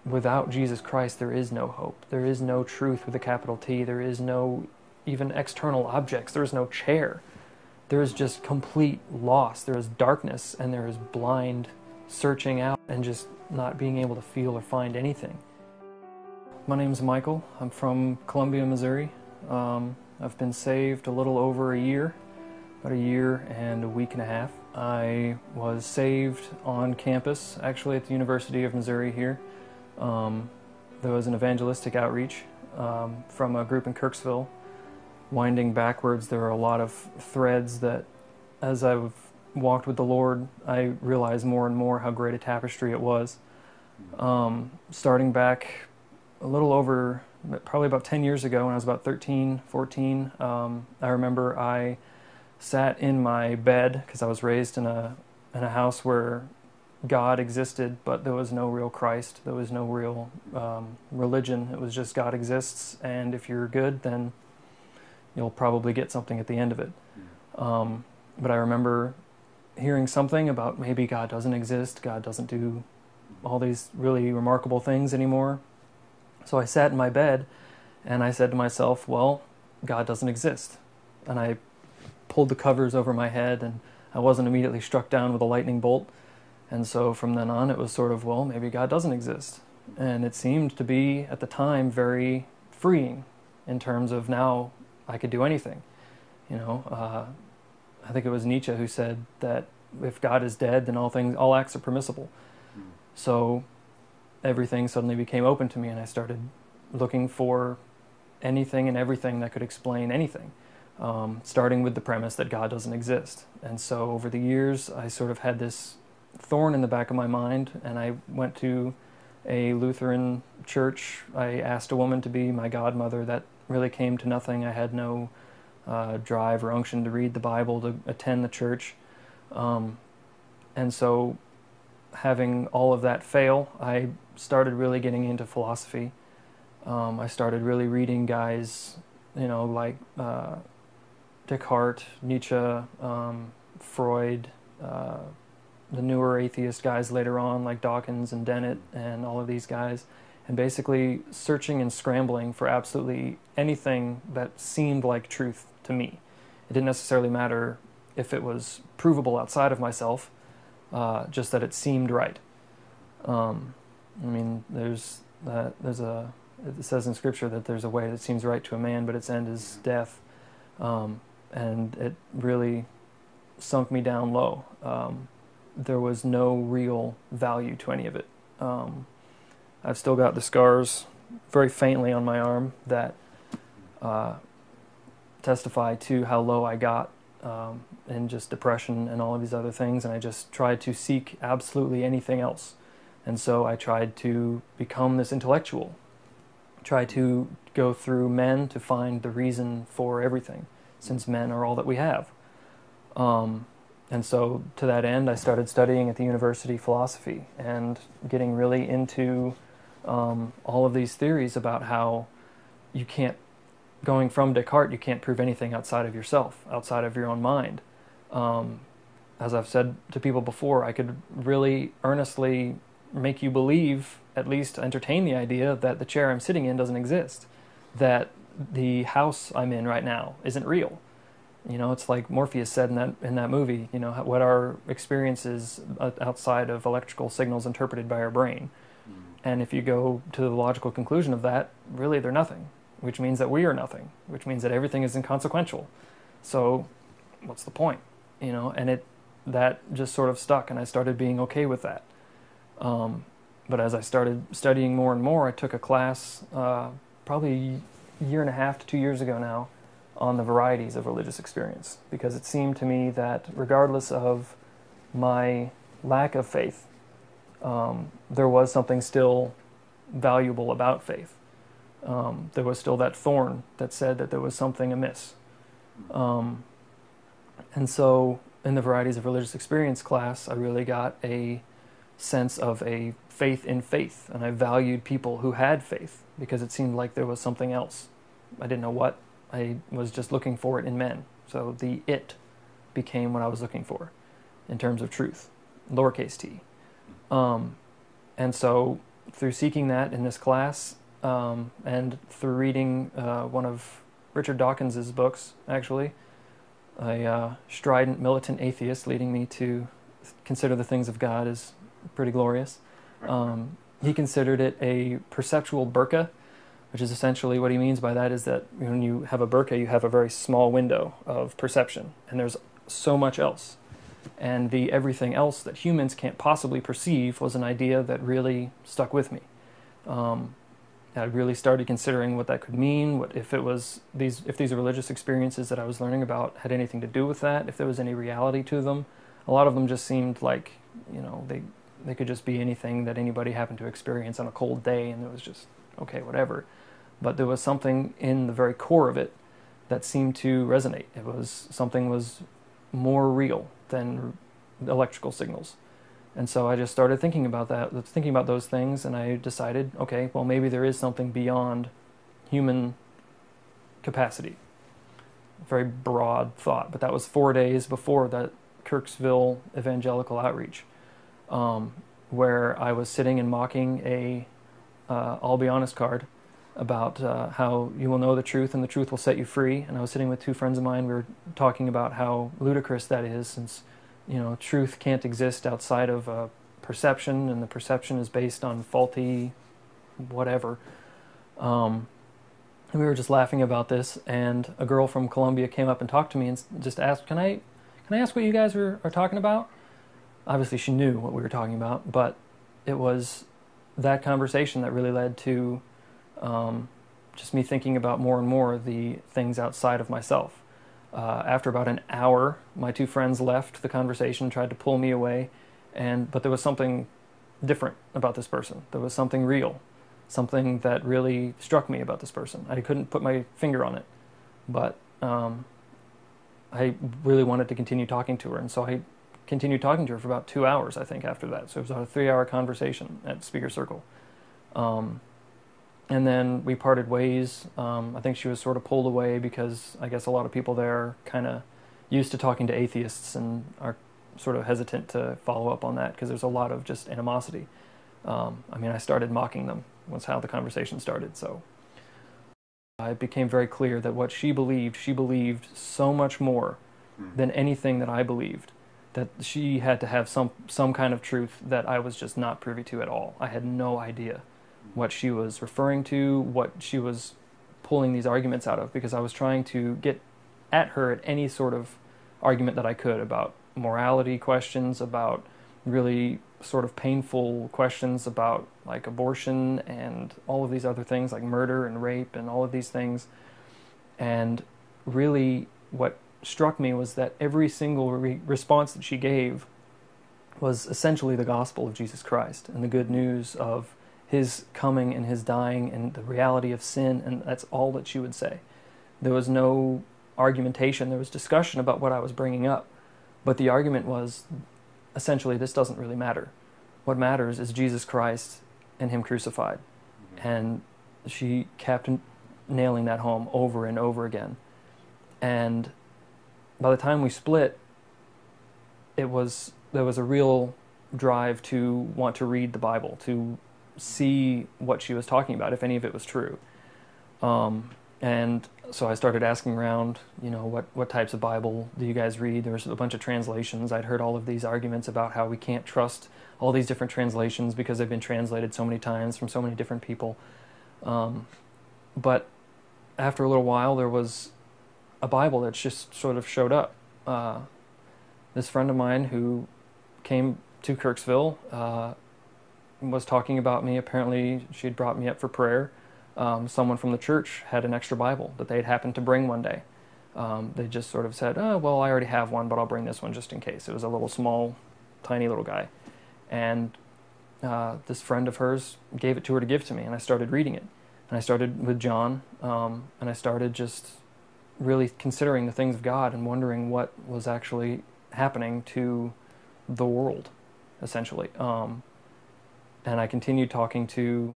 without Jesus Christ, there is no hope. There is no truth with a capital T. There is no even external objects. There is no chair. There is just complete loss. There is darkness, and there is blind searching out and just not being able to feel or find anything. My name's Michael. I'm from Columbia, Missouri. I've been saved a little over a year, about a year and a week and a half. I was saved on campus, actually at the University of Missouri here. There was an evangelistic outreach from a group in Kirksville. Winding backwards, there are a lot of threads that, as I've walked with the Lord, I realized more and more how great a tapestry it was. Starting back a little over, probably about 10 years ago, when I was about 13, 14, I remember I sat in my bed, because I was raised in a house where God existed, but there was no real Christ. There was no real religion. It was just God exists, and if you're good, then you'll probably get something at the end of it. But I remember hearing something about maybe God doesn't exist, God doesn't do all these really remarkable things anymore. So I sat in my bed, and I said to myself, well, God doesn't exist. And I pulled the covers over my head, and I wasn't immediately struck down with a lightning bolt. And so from then on, it was sort of, well, maybe God doesn't exist. And it seemed to be, at the time, very freeing in terms of now I could do anything. You know, I think it was Nietzsche who said that if God is dead, then all acts are permissible. So everything suddenly became open to me, and I started looking for anything and everything that could explain anything, starting with the premise that God doesn't exist. And so over the years, I sort of had this thorn in the back of my mind, and I went to a Lutheran church. I asked a woman to be my godmother. That really came to nothing. I had no drive or unction to read the Bible, to attend the church. And so having all of that fail, I started really getting into philosophy. I started really reading guys, you know, like Descartes, Nietzsche, Freud, the newer atheist guys later on, like Dawkins and Dennett and all of these guys, and basically searching and scrambling for absolutely anything that seemed like truth to me. It didn't necessarily matter if it was provable outside of myself, just that it seemed right. I mean, it says in Scripture that there's a way that seems right to a man, but its end is death. And it really sunk me down low. There was no real value to any of it. I've still got the scars very faintly on my arm that testify to how low I got in just depression and all of these other things, and I just tried to seek absolutely anything else. And so I tried to become this intellectual, try to go through men to find the reason for everything, since men are all that we have. And so to that end, I started studying at the university philosophy and getting really into all of these theories about how you can't, going from Descartes, you can't prove anything outside of yourself, outside of your own mind. As I've said to people before, I could really earnestly make you believe, at least entertain the idea, that the chair I'm sitting in doesn't exist, that the house I'm in right now isn't real. You know, it's like Morpheus said in that movie, you know, what our experience is outside of electrical signals interpreted by our brain. And if you go to the logical conclusion of that, really they're nothing, which means that we are nothing, which means that everything is inconsequential. So what's the point? You know, and that just sort of stuck, and I started being okay with that. But as I started studying more and more, I took a class probably a year and a half to 2 years ago now on the varieties of religious experience, because it seemed to me that regardless of my lack of faith, there was something still valuable about faith. There was still that thorn that said that there was something amiss. And so in the varieties of religious experience class, I really got a sense of a faith in faith, and I valued people who had faith because it seemed like there was something else. I didn't know what. I was just looking for it in men. So the it became what I was looking for in terms of truth, lowercase t. And so through seeking that in this class, and through reading one of Richard Dawkins's books, actually, a strident, militant atheist, leading me to consider the things of God as pretty glorious. He considered it a perceptual burqa, which is essentially what he means by that is that when you have a burqa, you have a very small window of perception, and there's so much else. And the everything else that humans can't possibly perceive was an idea that really stuck with me. I really started considering what that could mean, what if it was if these religious experiences that I was learning about had anything to do with that, if there was any reality to them. A lot of them just seemed like, they could just be anything that anybody happened to experience on a cold day, and it was just, okay, whatever. But there was something in the very core of it that seemed to resonate. Something was more real than electrical signals. And so I just started thinking about those things, and I decided, okay, well, maybe there is something beyond human capacity. Very broad thought, but that was 4 days before that Kirksville evangelical outreach, where I was sitting and mocking a I'll be honest card about how you will know the truth and the truth will set you free. And I was sitting with two friends of mine. We were talking about how ludicrous that is, since truth can't exist outside of perception, and the perception is based on faulty whatever. And we were just laughing about this, and a girl from Columbia came up and talked to me and just asked, can I ask what you guys are talking about? Obviously she knew what we were talking about, but it was that conversation that really led to just me thinking about more and more the things outside of myself. After about an hour, my two friends left the conversation, tried to pull me away, but there was something different about this person. There was something real, something that really struck me about this person. I couldn't put my finger on it, but I really wanted to continue talking to her, and so I continued talking to her for about 2 hours, I think, after that. So it was a 3-hour conversation at Speaker Circle. And then we parted ways. I think she was sort of pulled away because I guess a lot of people there are kind of used to talking to atheists and are sort of hesitant to follow up on that because there's a lot of just animosity. I started mocking them, was how the conversation started. So it became very clear that what she believed so much more than anything that I believed, that she had to have some kind of truth that I was just not privy to at all. I had no idea what she was referring to, what she was pulling these arguments out of, because I was trying to get at her at any sort of argument that I could about morality questions, about really sort of painful questions about like abortion and all of these other things like murder and rape and all of these things. And really what struck me was that every single response that she gave was essentially the gospel of Jesus Christ and the good news of his coming and his dying and the reality of sin, and that's all that she would say. There was no argumentation. There was discussion about what I was bringing up, but the argument was essentially, this doesn't really matter. What matters is Jesus Christ and him crucified. And she kept nailing that home over and over again. And by the time we split, there was a real drive to want to read the Bible, to see what she was talking about, if any of it was true. And so I started asking around, what types of Bible do you guys read? There was a bunch of translations. I'd heard all of these arguments about how we can't trust all these different translations because they've been translated so many times from so many different people. But after a little while, there was a Bible that just sort of showed up. This friend of mine who came to Kirksville was talking about me. Apparently, she had brought me up for prayer. Someone from the church had an extra Bible that they'd happened to bring one day. They just sort of said, oh, well, I already have one, but I'll bring this one just in case. It was a little small, tiny little guy. And this friend of hers gave it to her to give to me, and I started reading it. And I started with John, and I started just really considering the things of God and wondering what was actually happening to the world, essentially. And I continued talking to